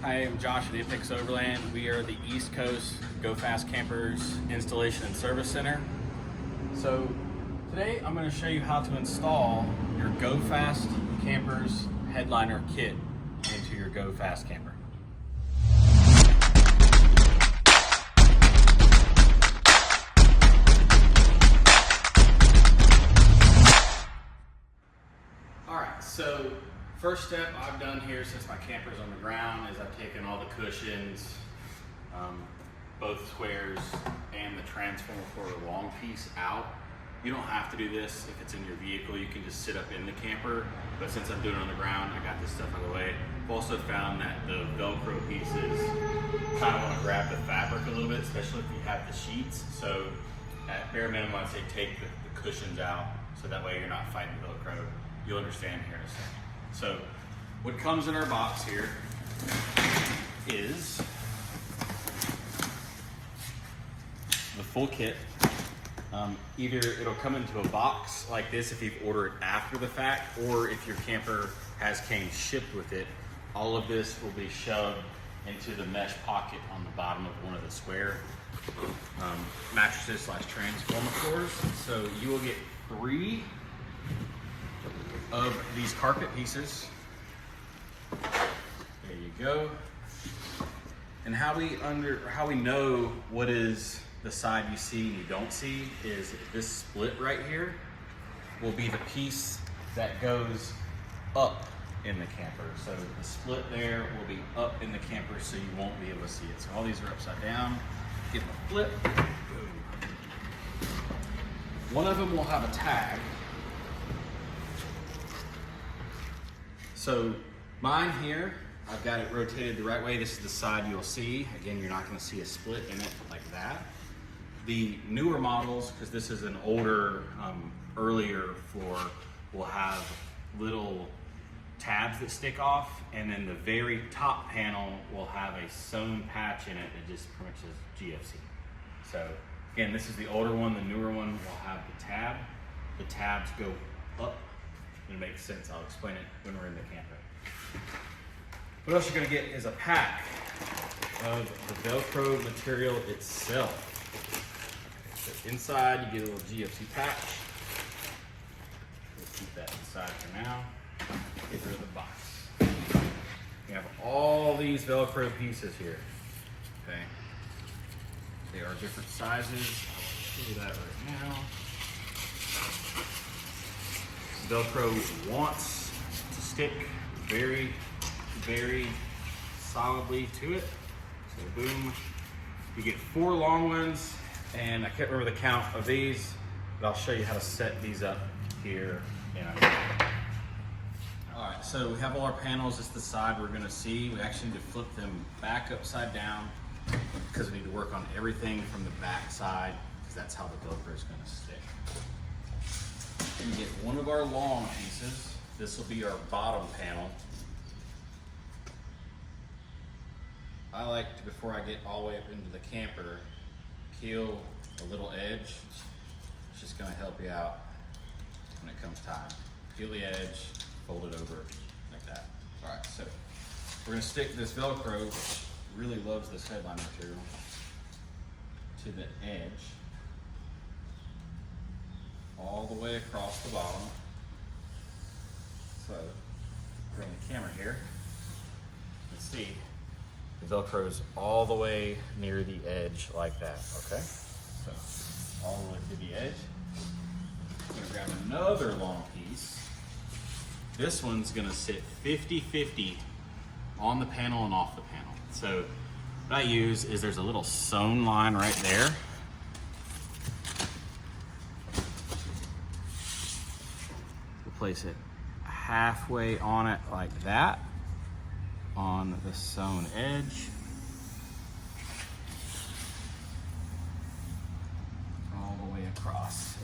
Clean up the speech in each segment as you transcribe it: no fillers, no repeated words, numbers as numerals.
Hi, I'm Josh at Apex Overland. We are the East Coast GoFast Campers Installation and Service Center. So today I'm going to show you how to install your GoFast Campers Headliner Kit into your GoFast camper. Alright, so first step I've done here since my camper's on the ground is I've taken all the cushions, both squares and the transformer for the long piece out. You don't have to do this if it's in your vehicle. You can just sit up in the camper, but since I'm doing it on the ground, I got this stuff out of the way. I've also found that the Velcro pieces kind of want to grab the fabric a little bit, especially if you have the sheets. So at bare minimum, I'd say take the cushions out so that way you're not fighting Velcro. You'll understand here in a second. So what comes in our box here is the full kit. Either it'll come into a box like this if you've ordered after the fact, or if your camper came shipped with it, all of this will be shoved into the mesh pocket on the bottom of one of the square mattresses / transformer floors. So you will get 3 of these carpet pieces. There you go. And how we know what is the side you see and you don't see is this split right here will be the piece that goes up in the camper. So the split there will be up in the camper, so you won't be able to see it. So all these are upside down. Give them a flip. Boom. One of them will have a tag. So mine here, I've got it rotated the right way. This is the side you'll see. Again, you're not going to see a split in it like that. The newer models, because this is an older, earlier floor, will have little tabs that stick off, and then the very top panel will have a sewn patch in it that just pretty much says GFC. So again, this is the older one. The newer one will have the tab. The tabs go up. It makes sense. I'll explain it when we're in the camper. What else you're going to get is a pack of the Velcro material itself. So inside you get a little GFC patch. We'll keep that inside for now. Get rid of the box. You have all these Velcro pieces here. Okay. They are different sizes. I'll show you that right now. Velcro wants to stick very, very solidly to it. So boom, you get 4 long ones, and I can't remember the count of these, but I'll show you how to set these up here in a minute. All right, so we have all our panels. This is the side we're gonna see. We actually need to flip them back upside down because we need to work on everything from the back side, because that's how the Velcro is gonna stick. You get one of our long pieces. This will be our bottom panel. I like to, before I get all the way up into the camper, peel a little edge. It's just going to help you out when it comes time. Peel the edge, fold it over like that. All right, so we're going to stick this Velcro, which really loves this headline material, to the edge, all the way across the bottom. So, bring the camera here. Let's see. The Velcro is all the way near the edge like that, okay? So, all the way to the edge. I'm gonna grab another long piece. This one's gonna sit 50-50 on the panel and off the panel. So, what I use is there's a little sewn line right there. Place it halfway on it like that, on the sewn edge, all the way across.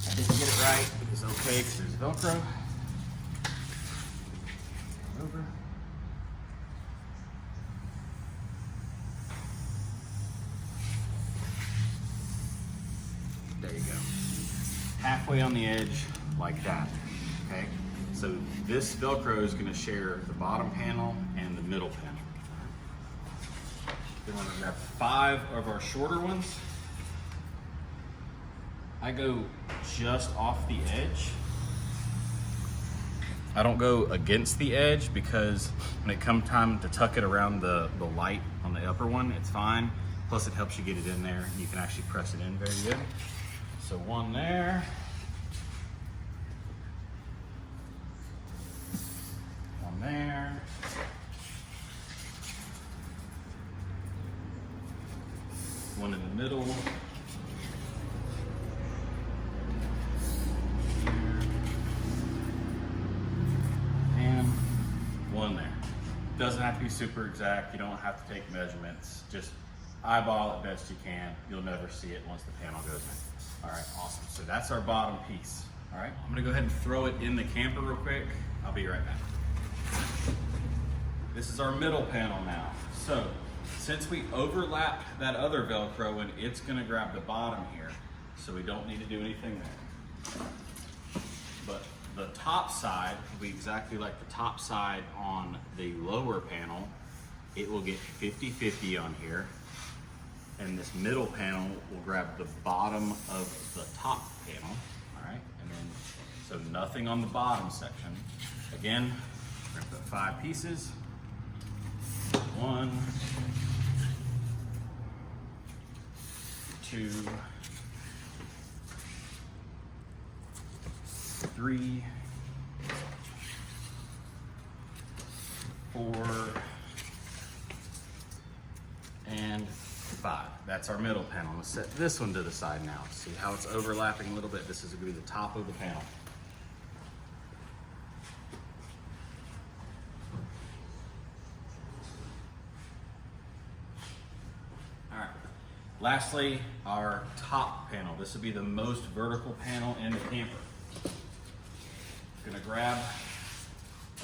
I didn't get it right, but it's okay because there's Velcro. Over. There you go. Halfway on the edge, like that, okay? So this Velcro is gonna share the bottom panel and the middle panel. Then we're gonna grab 5 of our shorter ones. I go just off the edge. I don't go against the edge because when it comes time to tuck it around the light on the upper one, it's fine. Plus it helps you get it in there. You can actually press it in very good. So 1 there. 1 there. 1 in the middle. And 1 there. Doesn't have to be super exact. You don't have to take measurements. Just eyeball it best you can. You'll never see it once the panel goes in. All right, awesome. So that's our bottom piece. All right, I'm gonna go ahead and throw it in the camper real quick. I'll be right back. This is our middle panel now. So since we overlapped that other Velcro and it's gonna grab the bottom here, so we don't need to do anything there. But the top side will be exactly like the top side on the lower panel. It will get 50-50 on here. And this middle panel will grab the bottom of the top panel, all right? And then, so nothing on the bottom section. Again, we're gonna put 5 pieces. 1, 2, 3, 4, and 5. That's our middle panel. I'm gonna set this one to the side now. See how it's overlapping a little bit? This is gonna be the top of the panel. All right. Lastly, our top panel. This will be the most vertical panel in the camper. Gonna grab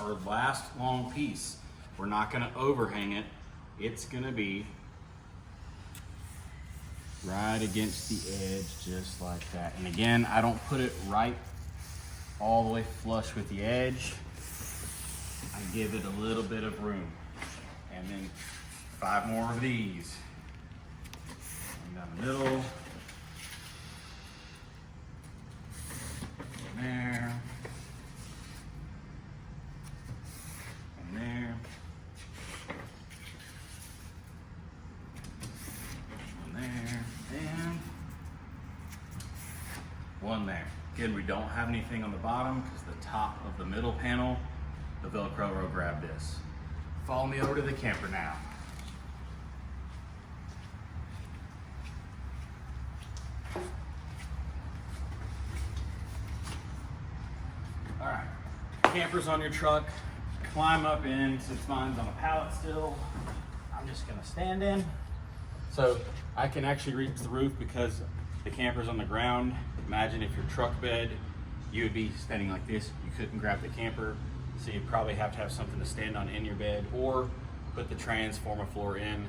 our last long piece. We're not gonna overhang it. It's gonna be right against the edge, just like that. And again, I don't put it right all the way flush with the edge. I give it a little bit of room. And then 5 more of these. And down the middle. And there. And there. There, and 1 there. Again, we don't have anything on the bottom because the top of the middle panel, the Velcro will grab this. Follow me over to the camper now. All right, camper's on your truck. Climb up in, since mine's on a pallet still, I'm just gonna stand in. So I can actually reach the roof because the camper's on the ground. Imagine if your truck bed, you would be standing like this. You couldn't grab the camper, so you'd probably have to have something to stand on in your bed or put the transformer floor in,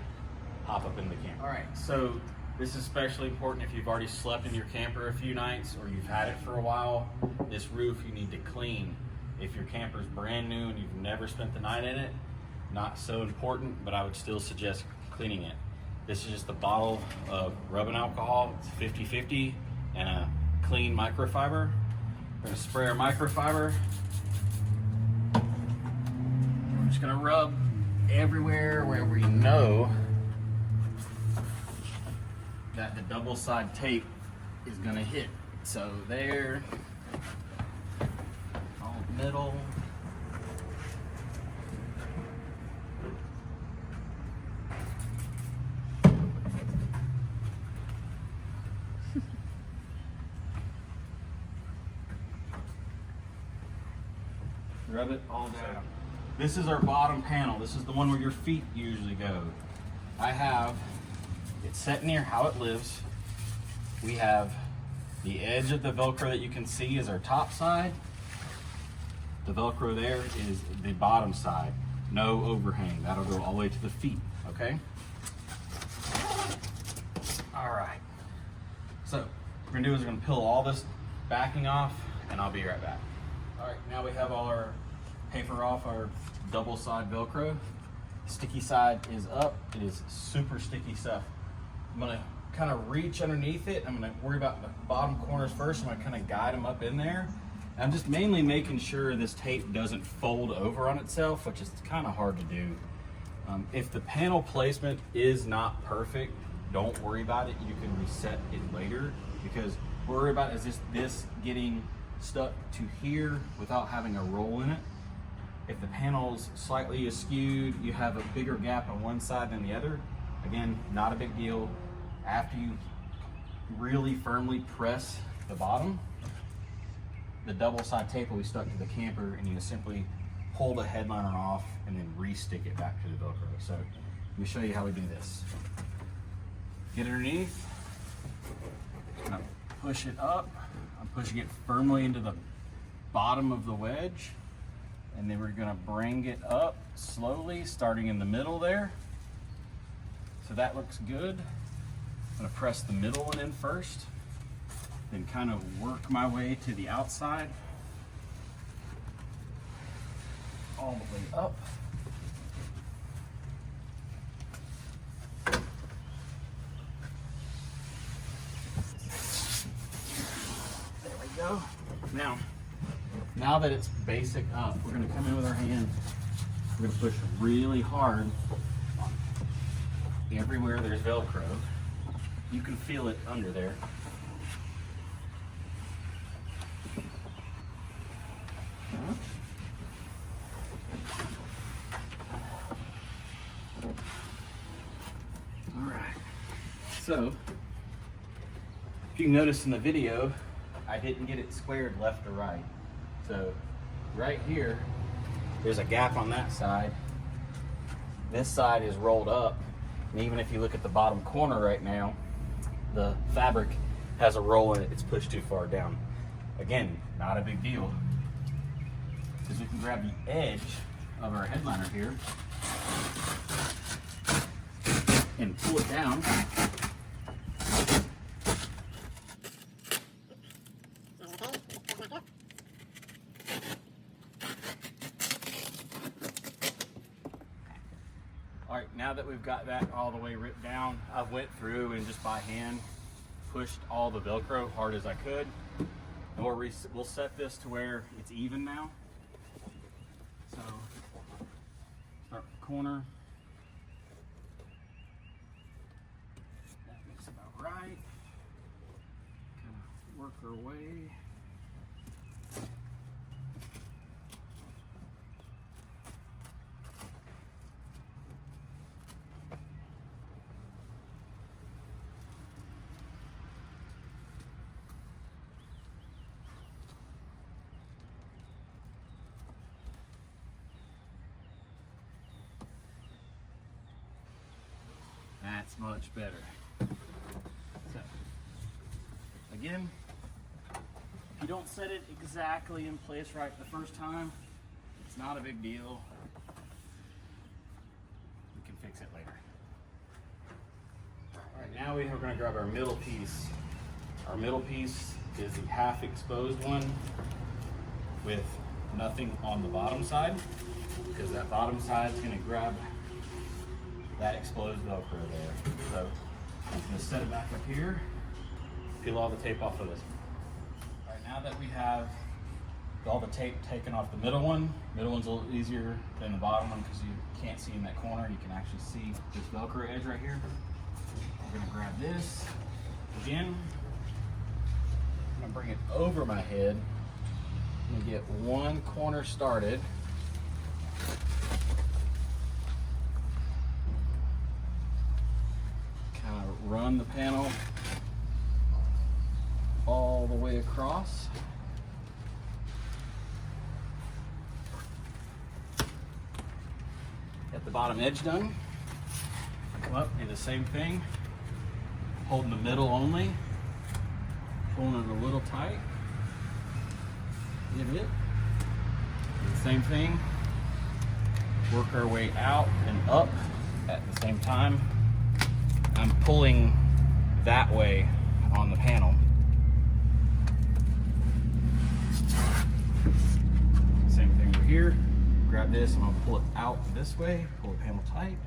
hop up in the camper. All right, so this is especially important if you've already slept in your camper a few nights or you've had it for a while. This roof you need to clean. If your camper's brand new and you've never spent the night in it, not so important, but I would still suggest cleaning it. This is just a bottle of rubbing alcohol. It's 50-50 and a clean microfiber. We're gonna spray our microfiber. We're just gonna rub everywhere where we know that the double side tape is gonna hit. So there, all middle. Rub it all down. This is our bottom panel. This is the one where your feet usually go. I have it set near how it lives. We have the edge of the Velcro that you can see is our top side. The Velcro there is the bottom side. No overhang. That'll go all the way to the feet, okay? All right. So what we're gonna do is we're gonna peel all this backing off and I'll be right back. All right, now we have all our paper off our double side Velcro. Sticky side is up. It is super sticky stuff. I'm gonna kind of reach underneath it. I'm gonna worry about the bottom corners first. I'm gonna kind of guide them up in there. And I'm just mainly making sure this tape doesn't fold over on itself, which is kind of hard to do. If the panel placement is not perfect, don't worry about it. You can reset it later, because worry about is this getting stuck to here without having a roll in it. If the panel's slightly askewed, you have a bigger gap on one side than the other, again, not a big deal. After you really firmly press the bottom, the double side tape will be stuck to the camper, and you simply pull the headliner off and then re-stick it back to the Velcro. So let me show you how we do this. Get underneath, I'm gonna push it up. I'm pushing it firmly into the bottom of the wedge, and then we're gonna bring it up slowly, starting in the middle there. So that looks good. I'm gonna press the middle one in first, then kind of work my way to the outside, all the way up. There we go. Now that it's basic up, we're gonna come in with our hand. We're gonna push really hard on everywhere there's Velcro. You can feel it under there. All right. So, if you notice in the video, I didn't get it squared left or right. So, right here, there's a gap on that side. This side is rolled up. And even if you look at the bottom corner right now, the fabric has a roll in it. It's pushed too far down. Again, not a big deal, because we can grab the edge of our headliner here and pull it down. All right, now that we've got that all the way ripped down, I went through and just by hand pushed all the Velcro hard as I could. And we'll set this to where it's even now. So, start with the corner. That looks about right. Kind of work our way. That's much better. So, again, if you don't set it exactly in place right the first time, it's not a big deal. We can fix it later. All right, now we are going to grab our middle piece. Our middle piece is the half exposed one with nothing on the bottom side, because that bottom side is going to grab that exposed Velcro there. So I'm going to set it back up here, peel all the tape off of this one. All right, now that we have all the tape taken off the middle one's a little easier than the bottom one because you can't see in that corner. You can actually see this Velcro edge right here. We're going to grab this again. I'm going to bring it over my head. I'm going to get one corner started. Run the panel all the way across. Get the bottom edge done. Come up, do the same thing. Holding the middle only. Pulling it a little tight. Get it. Do the same thing. Work our way out and up at the same time. I'm pulling that way on the panel. Same thing over here. grab this, I'm gonna pull it out this way, pull the panel tight.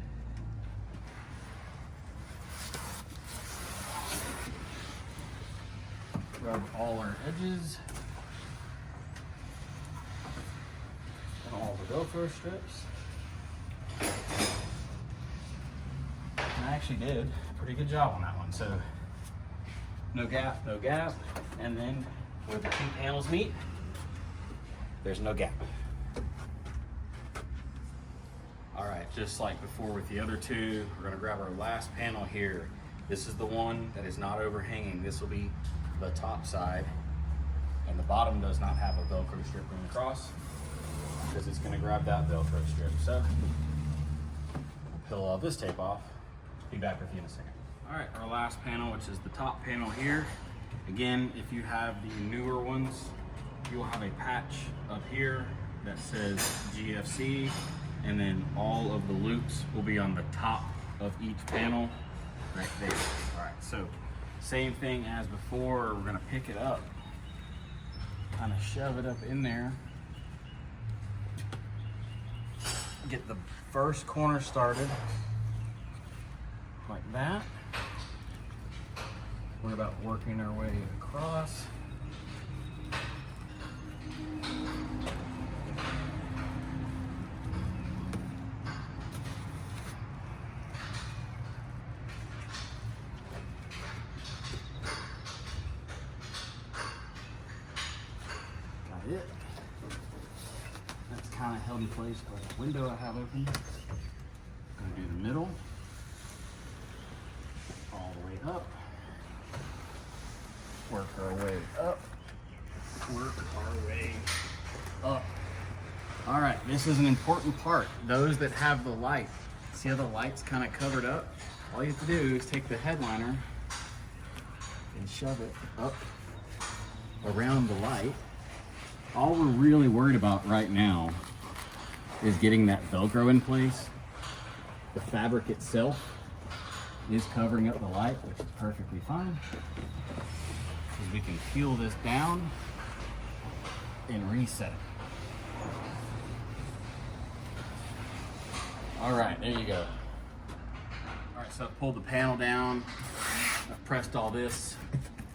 Rub all our edges. And all the GoFast strips. And I actually did a pretty good job on that one. So no gap, no gap. And then where the two panels meet, there's no gap. All right, just like before with the other two, we're gonna grab our last panel here. This is the one that is not overhanging. This will be the top side, and the bottom does not have a Velcro strip going across because it's gonna grab that Velcro strip. So I'll peel all this tape off. Be back with you in a second. All right, our last panel, which is the top panel here. Again, if you have the newer ones, you will have a patch up here that says GFC, and then all of the loops will be on the top of each panel right there. All right, so same thing as before, we're gonna pick it up, kind of shove it up in there, get the first corner started like that. We're about working our way across. Got it. That's kind of held in place by the window I have open. Gonna do the middle, all the way up. Work our way up, work our way up. All right, this is an important part. Those that have the light, see how the light's kind of covered up? All you have to do is take the headliner and shove it up around the light. All we're really worried about right now is getting that Velcro in place. The fabric itself is covering up the light, which is perfectly fine. We can peel this down and reset it. All right, there you go. All right, so I've pulled the panel down. I've pressed all this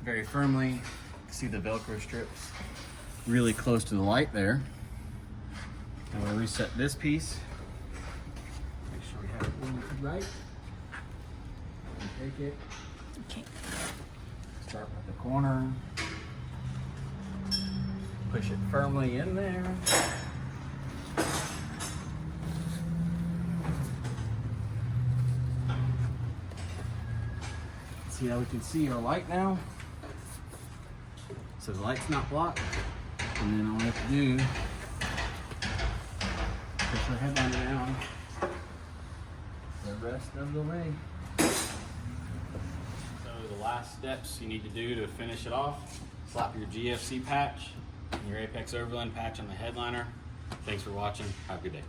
very firmly. You can see the Velcro strips really close to the light there. I'm gonna reset this piece. Make sure we have it oriented right. And take it. Okay. Start with the corner, push it firmly in there. See how we can see our light now? So the light's not blocked. And then all we have to do, push our headliner down the rest of the way. The last steps you need to do to finish it off, slap your GFC patch and your Apex Overland patch on the headliner. Thanks for watching. Have a good day.